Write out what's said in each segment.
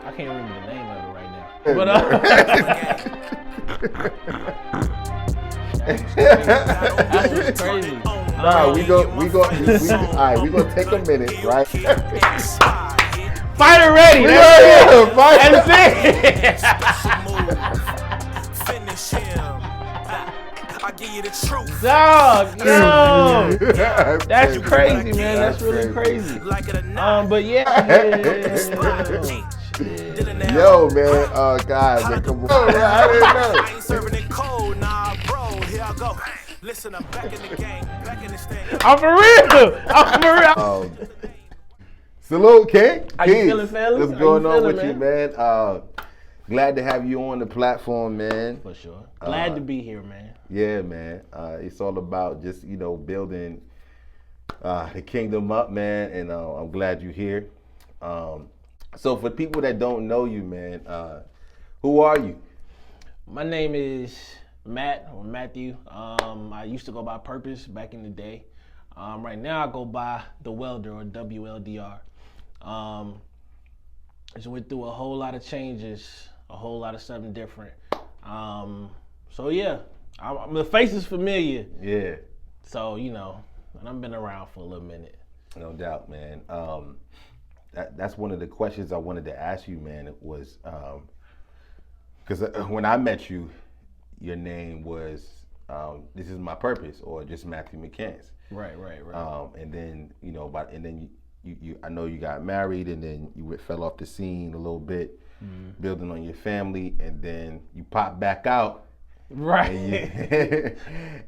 I can't remember the name of it right now. But that's what's crazy. Nah, we gonna take a minute, right? Fighter ready. That's it. Finish him. I give you the truth. Dog, yo. That's crazy, man. That's really crazy. But yeah. Yo, man. God, man, come on. I didn't know. I ain't serving it cold, nah, bro. Here I go. Listen, I'm back in the game, back in this thing. I'm for real. Salute, King. How you feeling, fellas? What's going on with you, man? Glad to have you on the platform, man. For sure. Glad to be here, man. Yeah, man. It's all about just, building the kingdom up, man. And I'm glad you're here. So for people that don't know you, man, who are you? My name is Matt or Matthew. I used to go by Purpose back in the day. Right now I go by the Welder or WLDR. Just went through a whole lot of changes, a whole lot of something different. So yeah, the face is familiar. Yeah. So, and I've been around for a little minute. No doubt, man. That's one of the questions I wanted to ask you, man. It was, because when I met you, your name was, This Is My Purpose, or just Matthew McCants. Right. And then, I know you got married, and then you fell off the scene a little bit, building on your family, and then you popped back out. Right.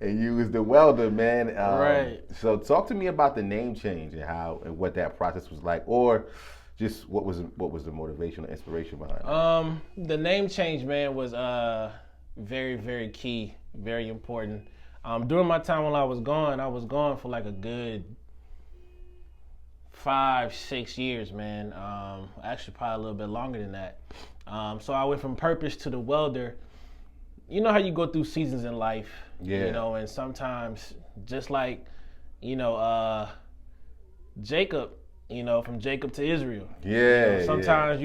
And you was the welder, man. Right. So talk to me about the name change and what that process was like, or just what was the motivation or inspiration behind it? The name change, man, was very, very key, very important. During my time when I was gone for like a good 5-6 years, man. Actually, probably a little bit longer than that. So I went from Purpose to the Welder. You know how you go through seasons in life, and sometimes just like, Jacob, from Jacob to Israel. Yeah. Sometimes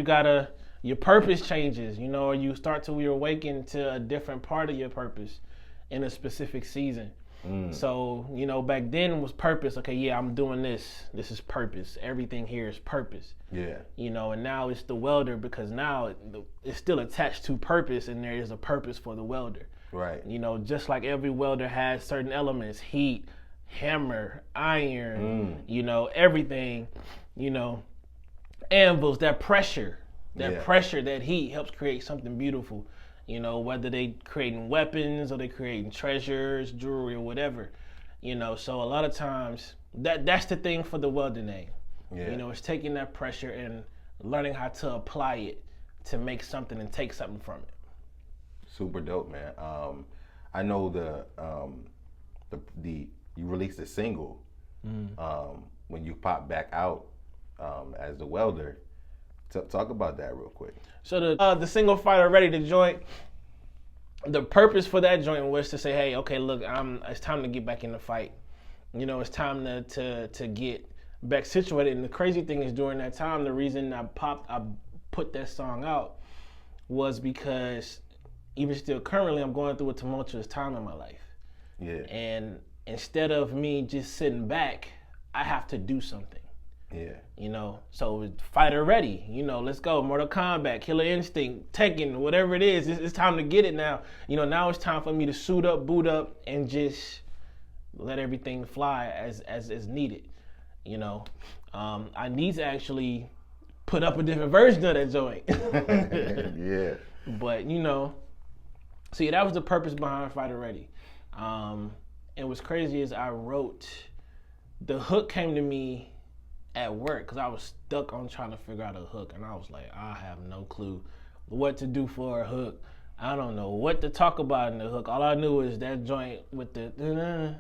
your purpose changes, or you start to awaken to a different part of your purpose in a specific season. So, back then it was purpose. Okay, yeah, I'm doing this. This is purpose. Everything here is purpose. Yeah. And now it's the welder, because now it's still attached to purpose, and there is a purpose for the welder. Right. Just like every welder has certain elements, heat, hammer, iron, everything, anvils, that pressure, that heat helps create something beautiful. Whether they creating weapons or they creating treasures, jewelry, or whatever. So a lot of times that's the thing for the welder name. Yeah. It's taking that pressure and learning how to apply it to make something and take something from it. Super dope, man. I know you released a single when you popped back out as the welder. Talk about that real quick. So the single Fighter Ready, the joint, the purpose for that joint was to say, hey, okay, look, it's time to get back in the fight. It's time to get back situated. And the crazy thing is, during that time, the reason I put that song out was because even still currently, I'm going through a tumultuous time in my life. Yeah. And instead of me just sitting back, I have to do something. Yeah. So Fighter Ready, let's go. Mortal Kombat, Killer Instinct, Tekken, whatever it is, it's time to get it now. Now it's time for me to suit up, boot up, and just let everything fly as needed. I need to actually put up a different version of that joint. Yeah. But, see, that was the purpose behind Fighter Ready. And what's crazy is the hook came to me at work, because I was stuck on trying to figure out a hook, and I was like, I have no clue what to do for a hook. I don't know what to talk about in the hook. All I knew is that joint with the yeah.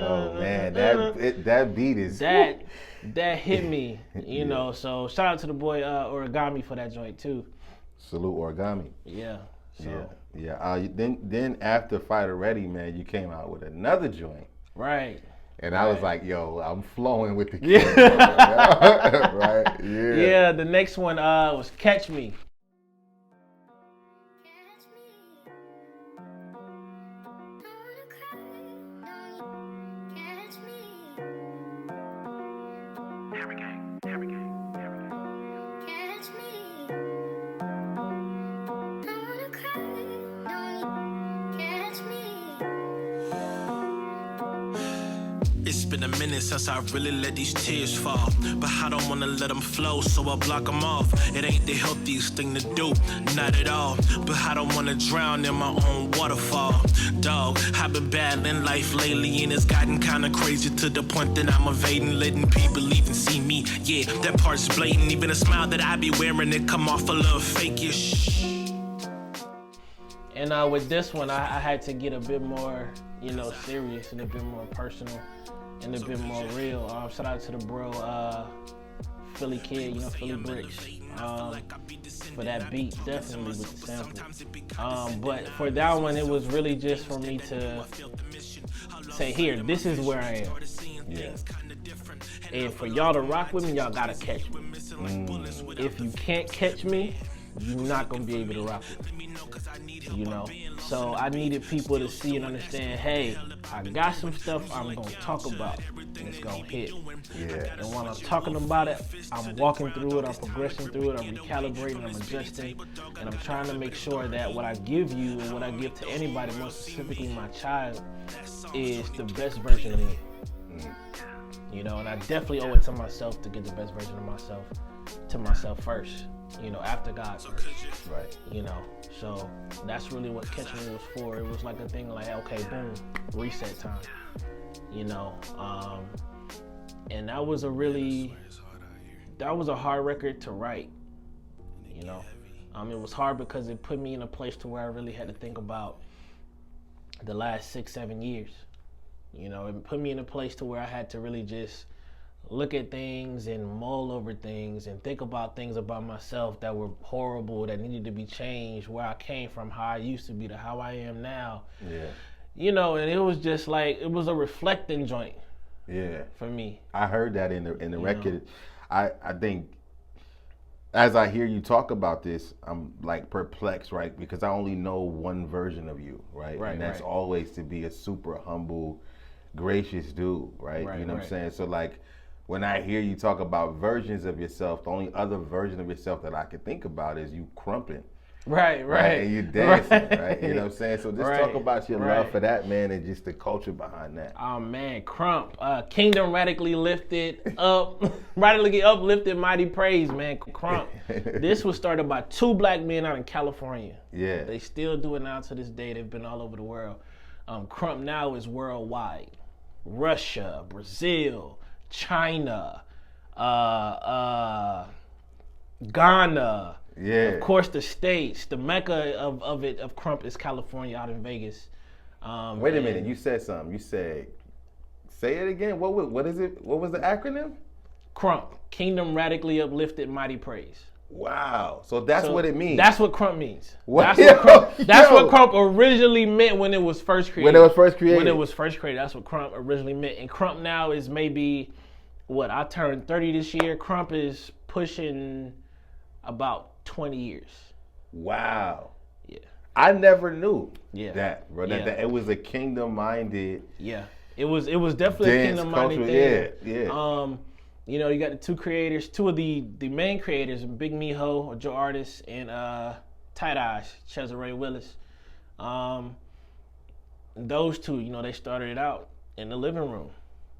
Oh man, that beat is that hit me. So shout out to the boy Origami for that joint too. Salute Origami. Yeah. So. Yeah. Then after Fighter Ready, man, you came out with another joint. Right. And I was like, yo, I'm flowing with the Yeah. camera. Right? Yeah. Yeah, the next one was Catch Me. It's been a minute since I really let these tears fall, but I don't wanna let them flow, so I block them off. It ain't the healthiest thing to do, not at all, but I don't wanna drown in my own waterfall. Dog, I've been battling life lately, and it's gotten kinda crazy to the point that I'm evading, letting people even see me. Yeah, that part's blatant, even a smile that I be wearing, it come off a little fake-ish. And with this one, I had to get a bit more, serious and a bit more personal and a bit more real. Shout out to the bro, Philly Kid, Philly Bricks, for that beat, definitely with the sample. But for that one, it was really just for me to say, here, this is where I am. Yeah. And for y'all to rock with me, y'all gotta catch me. If you can't catch me, you're not gonna be able to rock with me. So I needed people to see and understand, hey, I got some stuff I'm gonna talk about and it's gonna hit. Yeah. And when I'm talking about it, I'm walking through it, I'm progressing through it, I'm recalibrating, I'm adjusting, and I'm trying to make sure that what I give you and what I give to anybody, more specifically my child, is the best version of me. And I definitely owe it to myself to get the best version of myself to myself first, after God first. Right. So that's really what Catch Me was for. It was like a thing like, okay, boom, reset time, and that was a hard record to write, it was hard because it put me in a place to where I really had to think about the last 6-7 years. It put me in a place to where I had to really just look at things and mull over things and think about things about myself that were horrible, that needed to be changed, where I came from, how I used to be to how I am now. Yeah. And it was just like, it was a reflecting joint. Yeah. For me. I heard that in the record. I think as I hear you talk about this, I'm like perplexed, right? Because I only know one version of you, right? And that's always to be a super humble, gracious dude, right? You know what I'm saying? So like, when I hear you talk about versions of yourself, the only other version of yourself that I can think about is you crumping. Right. And you dancing, right? You know what I'm saying? So just talk about your love for that, man, and just the culture behind that. Oh, man, Krump. Kingdom radically lifted up, radically uplifted, mighty praise, man. Krump. This was started by 2 black men out in California. Yeah. They still do it now to this day. They've been all over the world. Krump now is worldwide. Russia, Brazil, China, Ghana, of course the States. The mecca of Krump is California, out in Vegas. Wait a minute, you said something. You said, say it again. What is it? What was the acronym? Krump, Kingdom Radically Uplifted, Mighty Praise. Wow. So that's what it means. That's what Krump means. What? That's what Krump originally meant when it was first created. When it was first created, that's what Krump originally meant. And Krump now is maybe, I turned 30 this year. Krump is pushing about 20 years. Wow. Yeah. I never knew that, bro. Yeah. That it was a kingdom-minded. Yeah. It was definitely a kingdom-minded thing. Yeah. You got the 2 creators, 2 of the main creators, Big Miho, or Joe Artist, and Tight Eyes, Cesare Willis. Those 2, they started it out in the living room,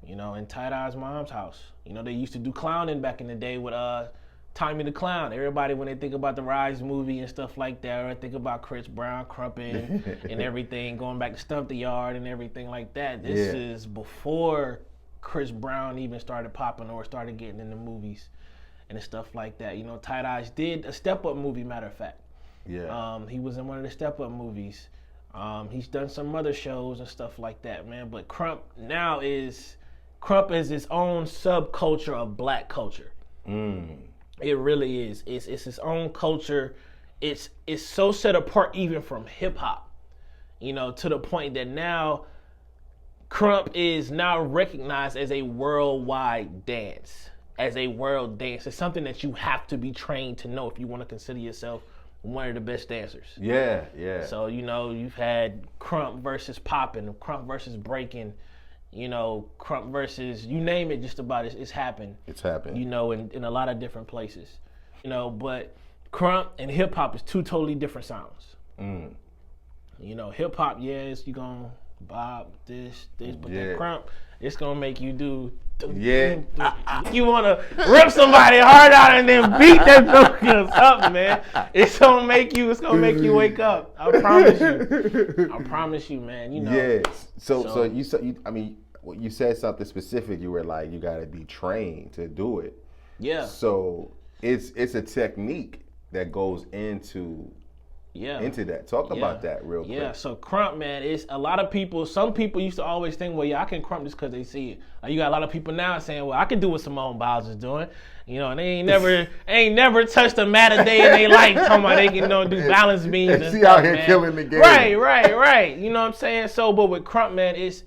in Tight Eyes' mom's house. They used to do clowning back in the day with Tommy the Clown. Everybody, when they think about the Rise movie and stuff like that, or think about Chris Brown crumping and everything, going back to Stump the Yard and everything like that. This is before Chris Brown even started popping or started getting into movies and stuff like that. Tight Eyes did a Step Up movie, matter of fact. Yeah. He was in one of the Step Up movies. He's done some other shows and stuff like that, man. But Krump is its own subculture of black culture. It really is. It's its own culture. It's so set apart even from hip hop, to the point that now Krump is now recognized as a worldwide dance, as a world dance. It's something that you have to be trained to know if you want to consider yourself one of the best dancers. Yeah, yeah. So, you know, you've had Krump versus popping, Krump versus breaking, you know, Krump versus, you name it, just about it's happened. It's happened. You know, in a lot of different places. You know, but Krump and hip hop is two totally different sounds. You know, hip hop, yes, you gonna bob this, but then Krump, it's gonna make you do. You wanna rip somebody hard out and then beat that joker up, man. It's gonna make you wake up. I promise you, man. You know. Yes. So you I mean, you said something specific. You were like, you gotta be trained to do it. Yeah. So it's a technique that goes into that. Talk about that real quick. Yeah, so Krump, man, it's a lot of people. Some people used to always think, well, yeah, I can Krump just because they see it. Like, you got a lot of people now saying, well, I can do what Simone Biles is doing. You know, and they ain't never touched a mat a day in their life talking about they can do balance beams and see stuff, out here man. killing the game. Right. You know what I'm saying? So, but with Krump, man, it's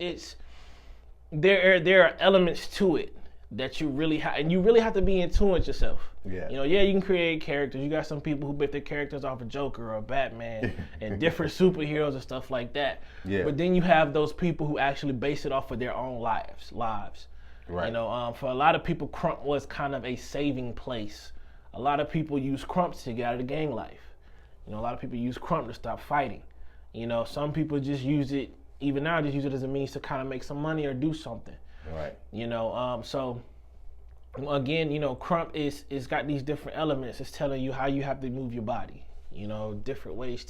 there are elements to it that you really have, and you really have to be in tune with yourself. Yeah. You know, you can create characters. You got some people who base their characters off of Joker or Batman and different superheroes and stuff like that. Yeah. But then you have those people who actually base it off of their own lives. Right. You know, for a lot of people, Krump was kind of a saving place. A lot of people use Krump to get out of the gang life. You know, a lot of people use Krump to stop fighting. You know, some people just use it, even now, just use it as a means to kind of make some money or do something. Right. You know, so again, you know, Krump is got these different elements. It's telling you how you have to move your body. You know, different ways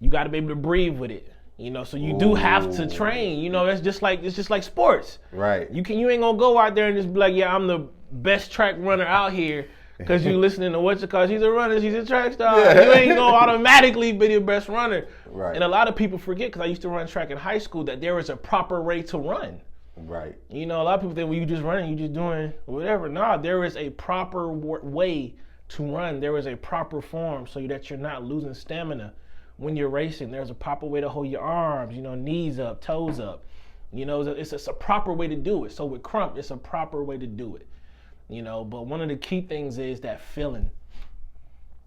you got to be able to breathe with it. You know, so you do have to train. You know, it's just like sports. Right. You ain't gonna go out there and just be like, yeah, I'm the best track runner out here because you listening to what you call. She's a runner. She's a track star. Yeah. You ain't gonna automatically be the best runner. Right. And a lot of people forget, because I used to run track in high school, that there is a proper way to run. Right. You know, a lot of people think, well, you just running, you just doing whatever. No, there is a proper way to run. There is a proper form so that you're not losing stamina when you're racing. There's a proper way to hold your arms, you know, knees up, toes up. You know, it's a proper way to do it. So with Krump, it's a proper way to do it. You know, but one of the key things is that feeling,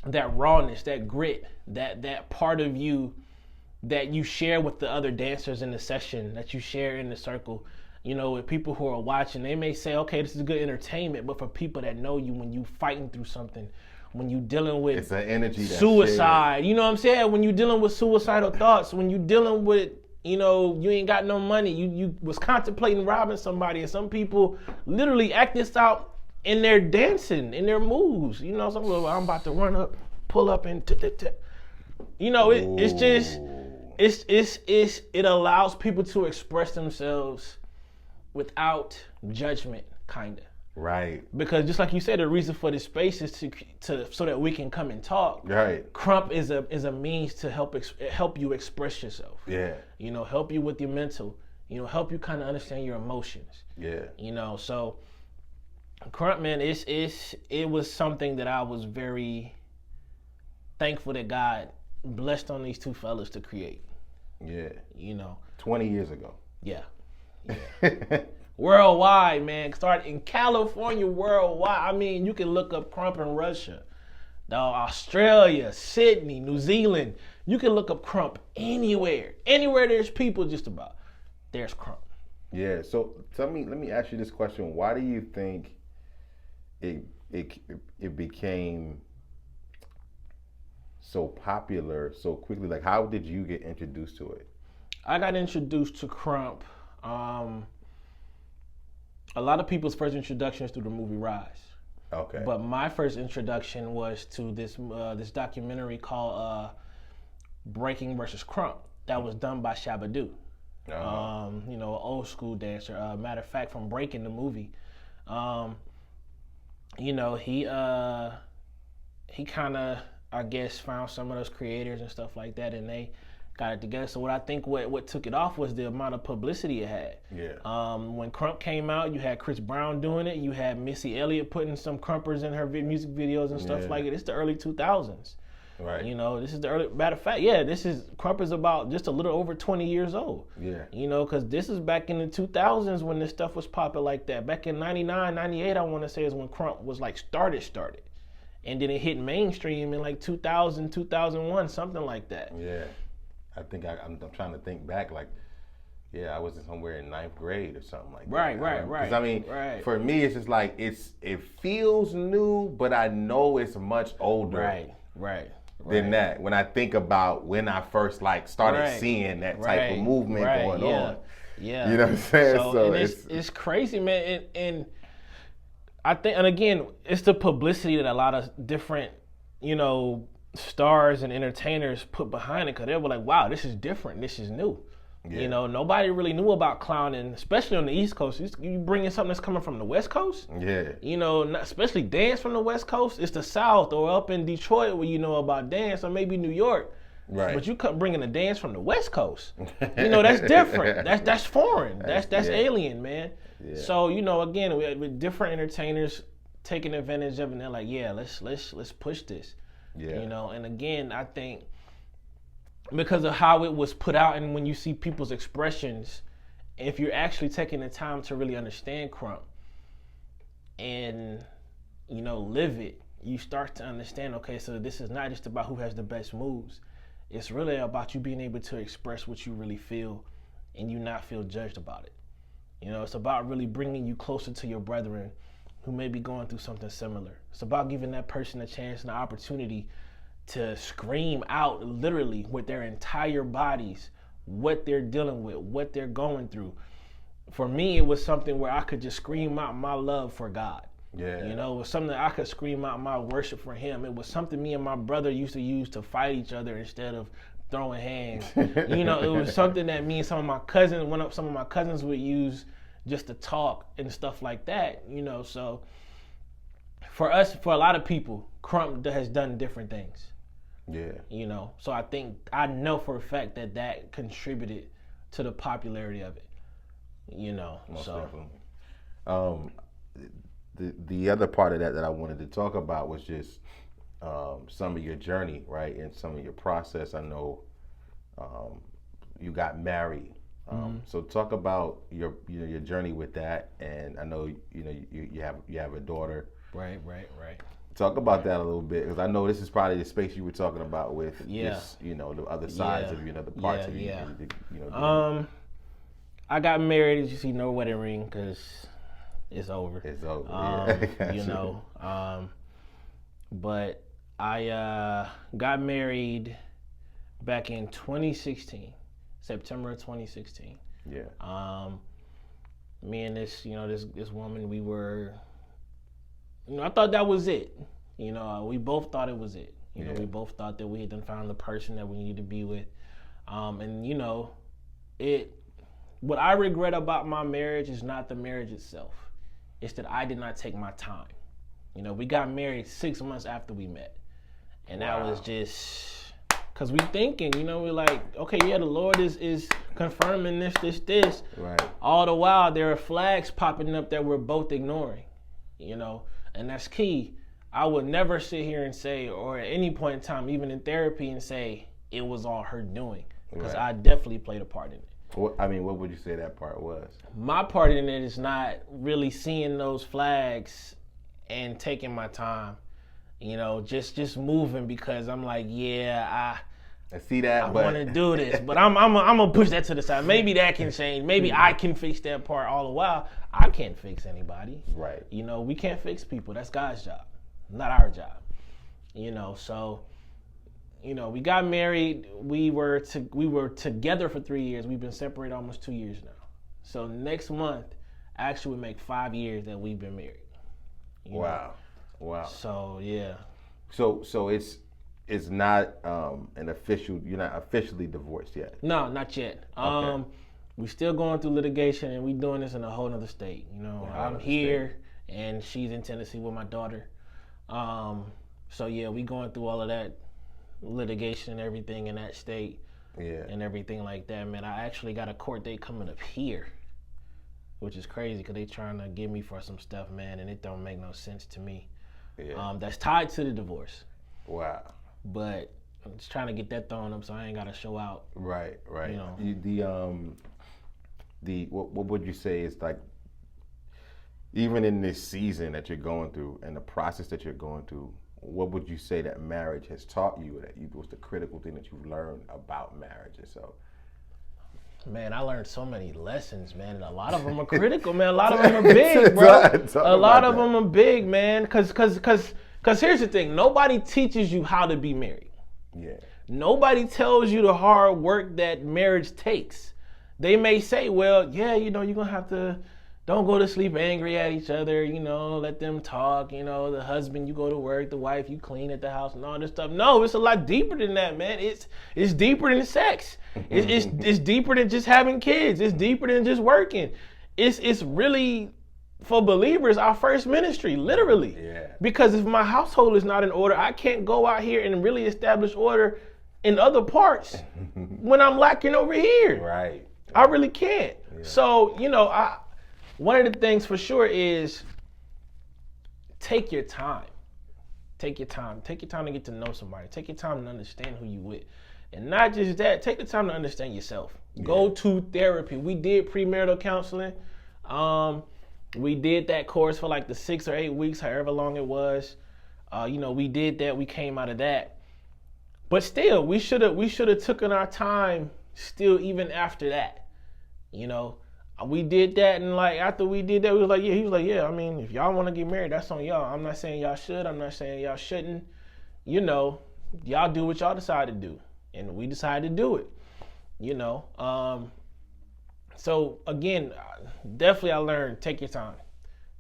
that rawness, that grit, that part of you that you share with the other dancers in the session, that you share in the circle. You know, with people who are watching, they may say, okay, this is good entertainment, but for people that know you, when you fighting through something, when you dealing with it's an energy suicide, you know what I'm saying? When you dealing with suicidal thoughts, when you dealing with, you know, you ain't got no money, you was contemplating robbing somebody, and some people literally act this out in their dancing, in their moves. You know, some people, I'm about to run up, pull up, and you know, it's just, it allows people to express themselves without judgment, kinda. Right. Because just like you said, the reason for this space is to so that we can come and talk. Right. Krump is a means to help you express yourself. Yeah. You know, help you with your mental. You know, help you kind of understand your emotions. Yeah. You know, so Krump, man, it was something that I was very thankful that God blessed on these two fellas to create. Yeah. You know. 20 years ago. Yeah. Worldwide, man. Start in California, worldwide. I mean, you can look up Krump in Russia, Australia, Sydney, New Zealand. You can look up Krump anywhere. Anywhere there's people, just about, there's Krump. Yeah. So let me ask you this question. Why do you think it became so popular so quickly? Like, how did you get introduced to it? I got introduced to Krump. A lot of people's first introduction is through the movie Rise. Okay. But my first introduction was to this documentary called Breaking versus Krump that was done by Shabba-Doo. Uh-huh. You know, an old school dancer. Matter of fact, from Breaking the movie, you know, he kind of, I guess, found some of those creators and stuff like that, and they got it together. So what I think what took it off was the amount of publicity it had. Yeah. When Krump came out, you had Chris Brown doing it. You had Missy Elliott putting some Krumpers in her music videos and stuff like it. It's the early 2000s. Right. You know, this is the early, matter of fact, yeah, Krump is about just a little over 20 years old. Yeah. You know, because this is back in the 2000s when this stuff was popping like that. Back in 99, 98, I want to say is when Krump was like started. And then it hit mainstream in like 2000, 2001, something like that. Yeah. I think I'm trying to think back, like, yeah, I was somewhere in 9th grade or something like that. Right. Because I mean, for me, it's just like it feels new, but I know it's much older. Right. Than that. When I think about when I first like started seeing that type of movement going on. Yeah. You know what I'm saying? So it's crazy, man. And I think, and again, it's the publicity that a lot of different, you know, stars and entertainers put behind it, because they were like, wow, this is different, this is new. You know, nobody really knew about clowning, especially on the East Coast. You bring in something that's coming from the West Coast. Yeah. You know, especially dance from the West Coast. It's the South or up in Detroit where you know about dance, or maybe New York. Right. But you come bringing a dance from the West Coast. You know, that's different. That's foreign. That's alien, man. Yeah. So, you know, again, with different entertainers taking advantage of it, and they're like, yeah, let's push this. Yeah. You know, and again, I think because of how it was put out, and when you see people's expressions, if you're actually taking the time to really understand Krump and, you know, live it, you start to understand, okay, so this is not just about who has the best moves. It's really about you being able to express what you really feel and you not feel judged about it. You know, it's about really bringing you closer to your brethren who may be going through something similar. It's about giving that person a chance and an opportunity to scream out literally with their entire bodies what they're dealing with, what they're going through. For me, it was something where I could just scream out my love for God. Yeah. You know, it was something that I could scream out my worship for him. It was something me and my brother used to use to fight each other instead of throwing hands. You know, it was something that me and some of my cousins would use just to talk and stuff like that, you know. So for a lot of people, Krump has done different things. Yeah. You know, so I know for a fact that contributed to the popularity of it. You know, most so definitely. The other part of that I wanted to talk about was just some of your journey, right, and some of your process. I know you got married. So talk about your journey with that, and I know you have a daughter. Right. Talk about that a little bit, because I know this is probably the space you were talking about with this, the other sides of you, the parts of you. I got married, as you see, no wedding ring, because it's over. It's over. You know, but I got married back in 2016, September of 2016. Yeah. Me and this woman, we were. I thought that was it. We both thought it was it. We both thought that we had done found the person that we needed to be with. What I regret about my marriage is not the marriage itself. It's that I did not take my time. We got married 6 months after we met. And that was just, because we thinking, we're like, okay, yeah, the Lord is confirming this. Right. All the while, there are flags popping up that we're both ignoring, And that's key. I would never sit here and say, or at any point in time, even in therapy, and say it was all her doing. Because I definitely played a part in it. What would you say that part was? My part in it is not really seeing those flags and taking my time. Just moving, because I'm like, I see that. I want to do this, but I'm gonna push that to the side. Maybe that can change. Maybe I can fix that part. All the while, I can't fix anybody. Right. We can't fix people. That's God's job, not our job. So, we got married. We were together for 3 years. We've been separated almost 2 years now. So next month, actually, we make 5 years that we've been married. Wow. So yeah. So it's not an official. You're not officially divorced yet. No, not yet. Okay. We still going through litigation, and we doing this in a whole nother state. I'm here, and she's in Tennessee with my daughter. So yeah, we going through all of that litigation and everything in that state. Yeah. And everything like that, man. I actually got a court date coming up here, which is crazy, because they trying to get me for some stuff, man, and it don't make no sense to me. Yeah. That's tied to the divorce. Wow. but I'm just trying to get that thrown up so I ain't got to show out. Right. You know. What would you say is like, even in this season that you're going through and the process that you're going through, what would you say that marriage has taught you, what's the critical thing that you've learned about marriage itself? Man, I learned so many lessons, man, and a lot of them are critical, man. A lot of them are big, bro. A lot of them are big, man, because here's the thing. Nobody teaches you how to be married. Yeah. Nobody tells you the hard work that marriage takes. They may say, well, yeah, you're going to have to, don't go to sleep angry at each other, let them talk, the husband, you go to work, the wife, you clean at the house and all this stuff. No, it's a lot deeper than that, man. It's deeper than sex. It's deeper than just having kids. It's deeper than just working. It's really, for believers, our first ministry, literally. Yeah. Because if my household is not in order, I can't go out here and really establish order in other parts when I'm lacking over here. Right. I really can't. Yeah. So, one of the things for sure is take your time. Take your time. Take your time to get to know somebody. Take your time to understand who you with. And not just that, take the time to understand yourself. Yeah. Go to therapy. We did premarital counseling. We did that course for like the 6 or 8 weeks, however long it was. We did that. We came out of that. But still, we should have taken our time still even after that. We did that, and like after we did that, we was like, yeah. He was like, yeah. I mean, if y'all want to get married, that's on y'all. I'm not saying y'all should. I'm not saying y'all shouldn't. Y'all do what y'all decide to do, and we decided to do it. So again, definitely I learned, take your time,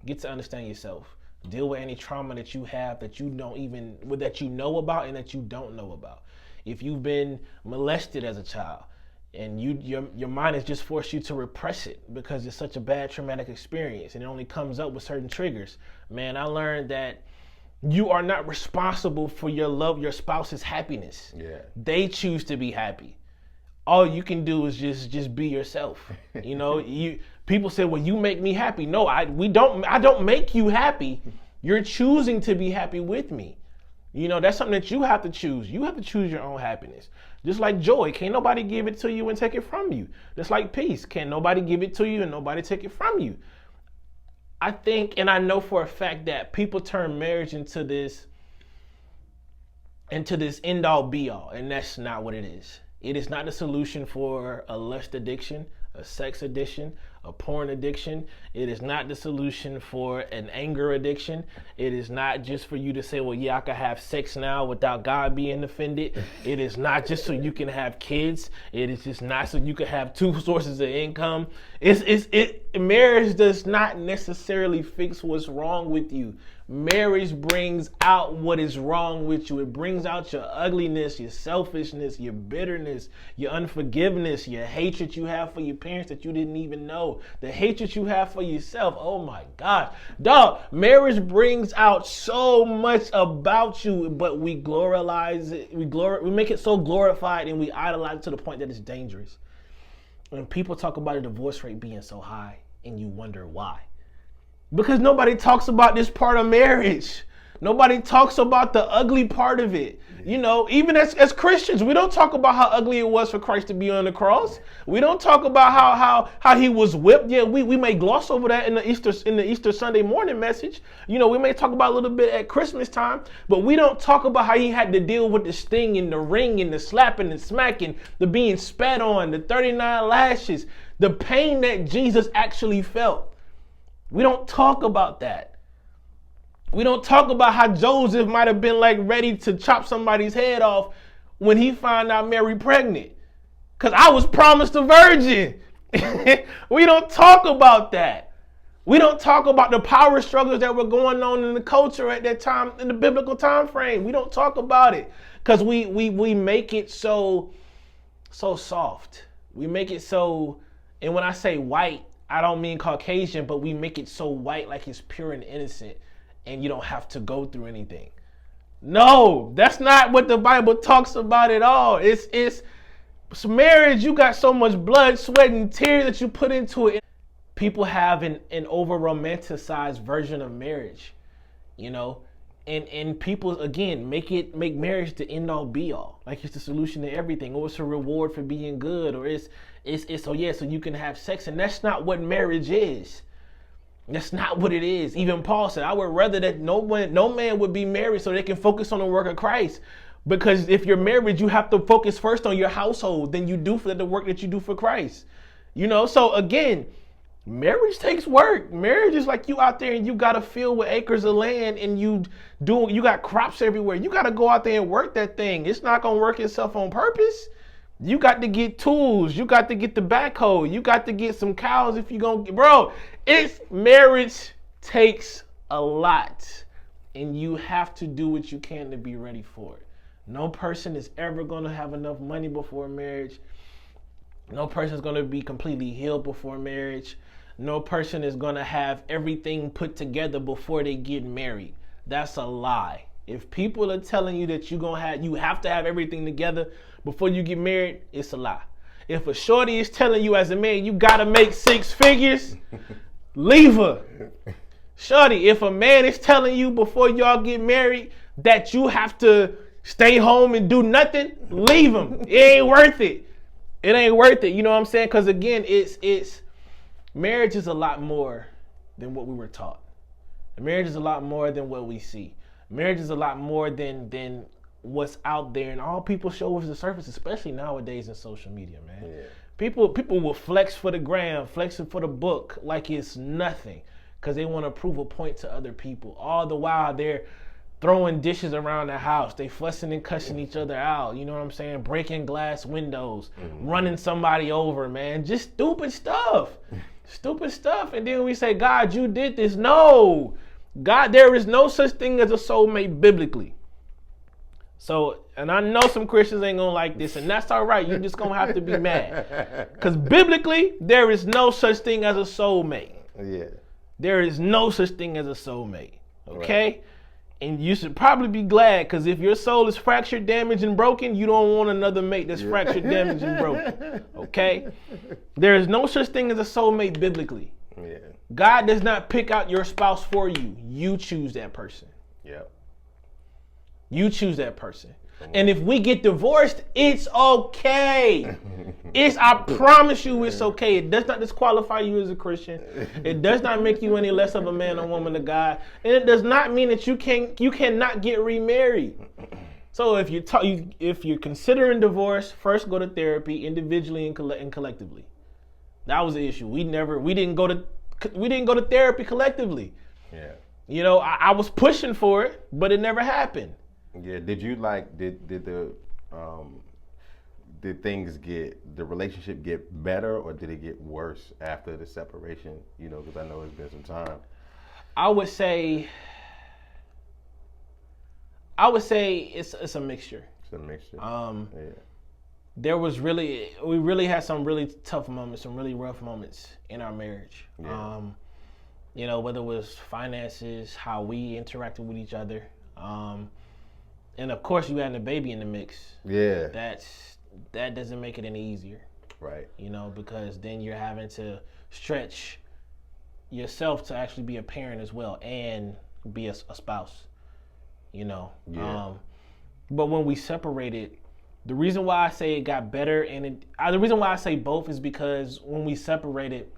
get to understand yourself, deal with any trauma that you have that you know about and that you don't know about. If you've been molested as a child, and your mind has just forced you to repress it because it's such a bad traumatic experience and it only comes up with certain triggers. Man, I learned that you are not responsible for your spouse's happiness. Yeah. They choose to be happy. All you can do is just be yourself. People say, well, you make me happy. No, I don't make you happy. You're choosing to be happy with me. That's something that you have to choose. You have to choose your own happiness. Just like joy, can't nobody give it to you and take it from you. Just like peace, can't nobody give it to you and nobody take it from you. I think, and I know for a fact that people turn marriage into this end all be all, and that's not what it is. It is not the solution for a lust addiction, a sex addiction, a porn addiction. It is not the solution for an anger addiction. It is not just for you to say, well, yeah, I can have sex now without God being offended. It is not just so you can have kids. It is just not so you can have 2 sources of income. Marriage does not necessarily fix what's wrong with you. Marriage brings out what is wrong with you. It brings out your ugliness, your selfishness, your bitterness, your unforgiveness, your hatred you have for your parents that you didn't even know, the hatred you have for yourself. Oh my God. Dog, marriage brings out so much about you, but we glorifize it. We make it so glorified and we idolize it to the point that it's dangerous. When people talk about a divorce rate being so high and you wonder why. Because nobody talks about this part of marriage. Nobody talks about the ugly part of it. Even as Christians, we don't talk about how ugly it was for Christ to be on the cross. We don't talk about how he was whipped. Yeah, we may gloss over that in the Easter Sunday morning message. We may talk about a little bit at Christmas time, but we don't talk about how he had to deal with the sting and the ring and the slapping and smacking, the being spat on, the 39 lashes, the pain that Jesus actually felt. We don't talk about that. We don't talk about how Joseph might have been like ready to chop somebody's head off when he found out Mary pregnant. Because I was promised a virgin. We don't talk about that. We don't talk about the power struggles that were going on in the culture at that time, in the biblical time frame. We don't talk about it because we make it so soft. We make it so, and when I say white, I don't mean Caucasian, but we make it so white like it's pure and innocent and you don't have to go through anything. No, that's not what the Bible talks about at all. It's marriage, you got so much blood, sweat, and tears that you put into it. People have an over-romanticized version of marriage. And people again make marriage the end all be all, like it's the solution to everything, or it's a reward for being good, or it's so you can have sex, and that's not what marriage is. That's not what it is. Even Paul said, I would rather that no man would be married so they can focus on the work of Christ. Because if you're married, you have to focus first on your household than you do for the work that you do for Christ. So again, marriage takes work. Marriage is like you out there and you got a field with acres of land and you got crops everywhere. You got to go out there and work that thing. It's not going to work itself on purpose. You got to get tools. You got to get the backhoe. You got to get some cows if you're going to, bro, marriage takes a lot, and you have to do what you can to be ready for it. No person is ever going to have enough money before marriage. No person is going to be completely healed before marriage. No person is going to have everything put together before they get married. That's a lie. If people are telling you that you have to have everything together before you get married, it's a lie. If a shorty is telling you as a man you gotta make 6 figures, leave her. Shorty, if a man is telling you before y'all get married that you have to stay home and do nothing, leave him. It ain't worth it. It ain't worth it. You know what I'm saying? Because again, it's marriage is a lot more than what we were taught. Marriage is a lot more than what we see. Marriage is a lot more than what's out there, and all people show us the surface, especially nowadays in social media, man. Yeah. People will flex for the gram, flexing for the book like it's nothing, because they want to prove a point to other people. All the while they're throwing dishes around the house, they fussing and cussing each other out. You know what I'm saying? Breaking glass windows, running somebody over, man. Just stupid stuff, stupid stuff. And then we say, God, you did this. No, God, there is no such thing as a soulmate biblically. So, and I know some Christians ain't gonna like this, and that's all right. You're just gonna have to be mad. Because biblically, there is no such thing as a soulmate. Yeah. There is no such thing as a soulmate. Okay? Right. And you should probably be glad, because if your soul is fractured, damaged, and broken, you don't want another mate that's fractured, damaged, and broken. Okay? There is no such thing as a soulmate biblically. Yeah. God does not pick out your spouse for you. You choose that person. Yep. You choose that person. And if we get divorced, it's okay. I promise you it's okay. It does not disqualify you as a Christian. It does not make you any less of a man or woman of God. And it does not mean that you cannot get remarried. So if you're considering divorce, first go to therapy individually and collectively. That was the issue. We didn't go to therapy collectively. Yeah. I was pushing for it, but it never happened. Yeah. Did the relationship get better, or did it get worse after the separation? Because I know it's been some time. I would say it's a mixture. It's a mixture. Yeah. We really had some really tough moments, some really rough moments in our marriage. Yeah. Whether it was finances, how we interacted with each other. And of course, you had a baby in the mix. Yeah. That doesn't make it any easier. Right. Because then you're having to stretch yourself to actually be a parent as well and be a spouse. Yeah. But when we separated, the reason why I say it got better the reason why I say both is because when we separated,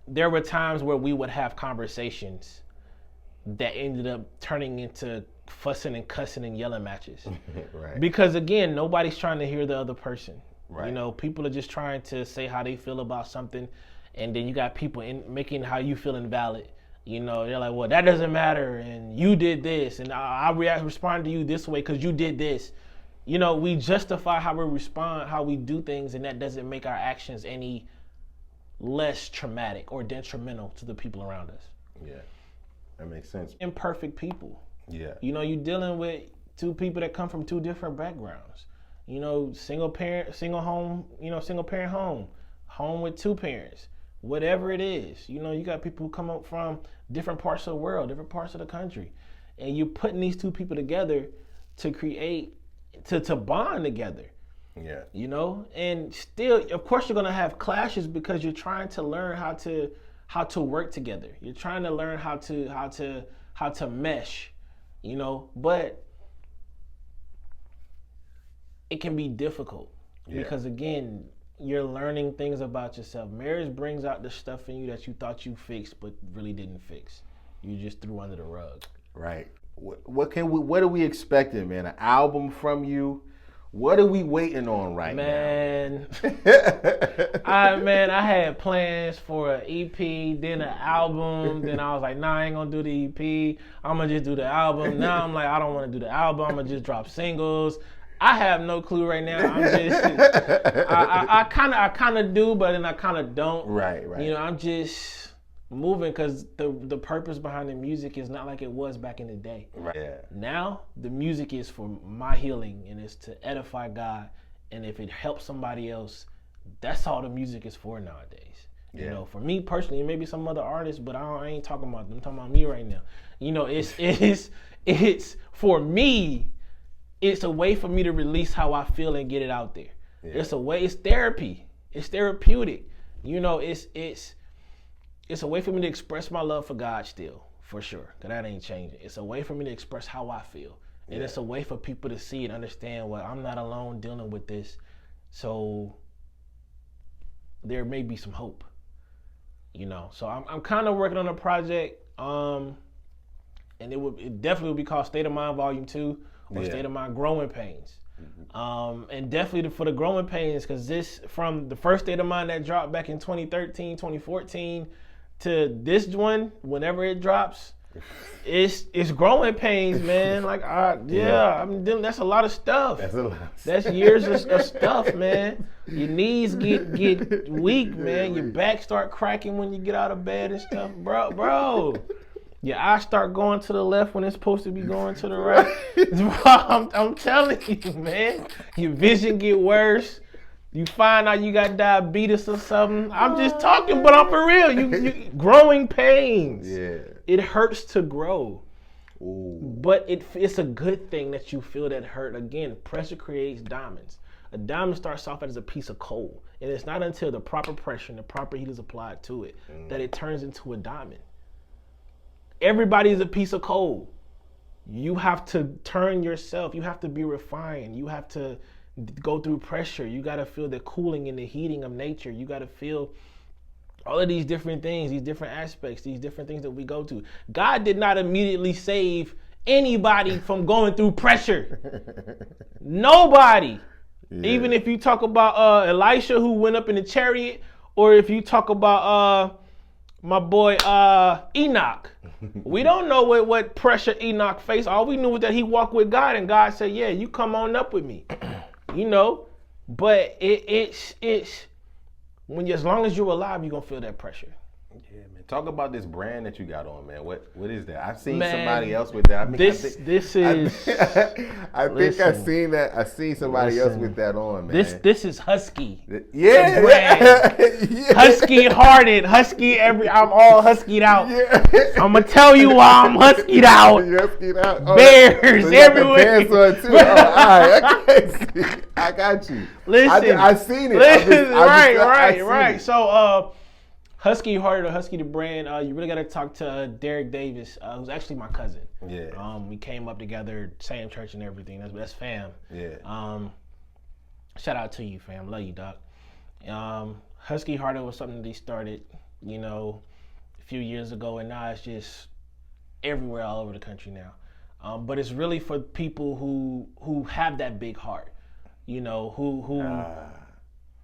there were times where we would have conversations that ended up turning into fussing and cussing and yelling matches. Right. Because again, nobody's trying to hear the other person. Right. People are just trying to say how they feel about something, and then you got people making how you feel invalid. They're like, well, that doesn't matter, and you did this, and I respond to you this way because you did this. We justify how we respond, how we do things, and that doesn't make our actions any less traumatic or detrimental to the people around us. Yeah, that makes sense. Imperfect people. Yeah. You're dealing with two people that come from two different backgrounds. Single parent home, home with two parents, whatever it is. You got people who come up from different parts of the world, different parts of the country. And you're putting these two people together to create, to bond together. Yeah. And still, of course, you're going to have clashes because you're trying to learn how to work together. You're trying to learn how to mesh. you know, but it can be difficult because again, you're learning things about yourself. Marriage brings out the stuff in you that you thought you fixed but really didn't fix. You just threw under the rug. Right. What are we expecting, man? An album from you? What are we waiting on right now? I had plans for an EP, then an album. Then I was like, nah, I ain't gonna do the EP. I'm gonna just do the album. Now I'm like, I don't want to do the album. I'm gonna just drop singles. I have no clue right now. I'm just, I kind of do, but then I kind of don't. Right. You know, I'm just moving because the purpose behind the music is not like it was back in the day. Right. Yeah. Now the music is for my healing and it's to edify God. And if it helps somebody else, that's all the music is for nowadays. Yeah. You know, for me personally, and maybe some other artists, but I ain't talking about them. I'm talking about me right now. You know, it's for me. It's a way for me to release how I feel and get it out there. Yeah. It's a way. It's therapy. It's therapeutic. You know, it's a way for me to express my love for God still, for sure. Cause that ain't changing. It's a way for me to express how I feel, and it's a way for people to see and understand. Well, I'm not alone dealing with this, so there may be some hope. You know, so I'm kind of working on a project, and it definitely will be called State of Mind Volume 2. Or State of Mind Growing Pains. And definitely for the growing pains, because this, from the first State of Mind that dropped back in 2013, 2014, to this one, whenever it drops, it's growing pains, man. Like, I'm dealing, that's a lot of stuff. That's years of stuff, man. Your knees get weak, man. Your back start cracking when you get out of bed and stuff, bro. Your eyes start going to the left when it's supposed to be going to the right. I'm telling you, man. Your vision get worse. You find out you got diabetes or something. I'm just talking, but I'm for real. You growing pains. Yeah. It hurts to grow. Ooh. But it's a good thing that you feel that hurt. Again, pressure creates diamonds. A diamond starts off as a piece of coal. And it's not until the proper pressure and the proper heat is applied to it that it turns into a diamond. Everybody is a piece of coal. You have to turn yourself. You have to be refined. You have to go through pressure. You got to feel the cooling and the heating of nature. You got to feel all of these different things, these different aspects, these different things that we go to. God did not immediately save anybody from going through pressure. Nobody. Yeah. Even if you talk about Elisha who went up in the chariot, or if you talk about my boy Enoch. We don't know what pressure Enoch faced. All we knew was that he walked with God, and God said, yeah, you come on up with me. You know, but it's when as long as you're alive, you're gonna feel that pressure. Yeah, man. Talk about this brand that you got on, man. What is that? I've seen somebody else with that. I think I've seen that. I've seen somebody else with that on, man. This is Husky. Yeah. Husky hearted. I'm all huskied out. Yeah. I'm gonna tell you why I'm huskied out. Huskied out. Oh, bears so everywhere. Pants on too. All right. I got you. Listen. I've seen it. Right. So Husky Hearted or Husky the brand, you really got to talk to Derek Davis, who's actually my cousin. Yeah. We came up together, same church and everything. That's fam. Yeah. Shout out to you, fam. Love you, doc. Husky Hearted was something that they started, you know, a few years ago, and now it's just everywhere, all over the country now. But it's really for people who have that big heart, you know, who.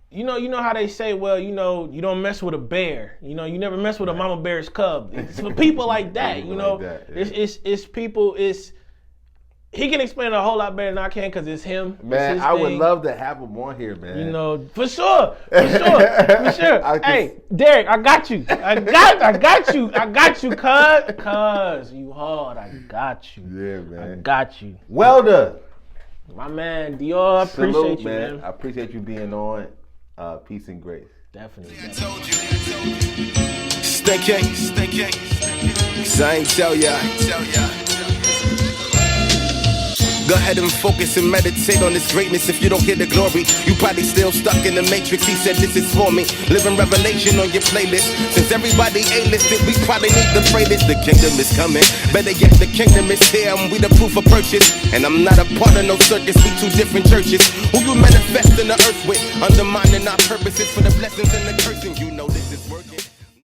You know how they say, well, you know, you don't mess with a bear. You know, you never mess with a mama bear's cub. It's for people like that, you know. Like that, yeah. It's people, he can explain it a whole lot better than I can because it's him. Man, I would love to have him on here, man. You know, for sure. Hey, Derek, I got you. I got you, cuz you hard. I got you. Yeah, man. I got you. Well done. My man, Dior, I appreciate you, man. I appreciate you being on. Peace and grace. Definitely. I told you. Stay case. Cause I ain't tell ya. Go ahead and focus and meditate on this greatness. If you don't hear the glory, you probably still stuck in the matrix. He said this is for me. Living revelation on your playlist. Since everybody A-listed, we probably need to pray this. The kingdom is coming. Better yet, the kingdom is here, and we the proof of purchase. And I'm not a part of no circus. We two different churches. Who you manifest in the earth with? Undermining our purposes for the blessings and the cursing. You know that.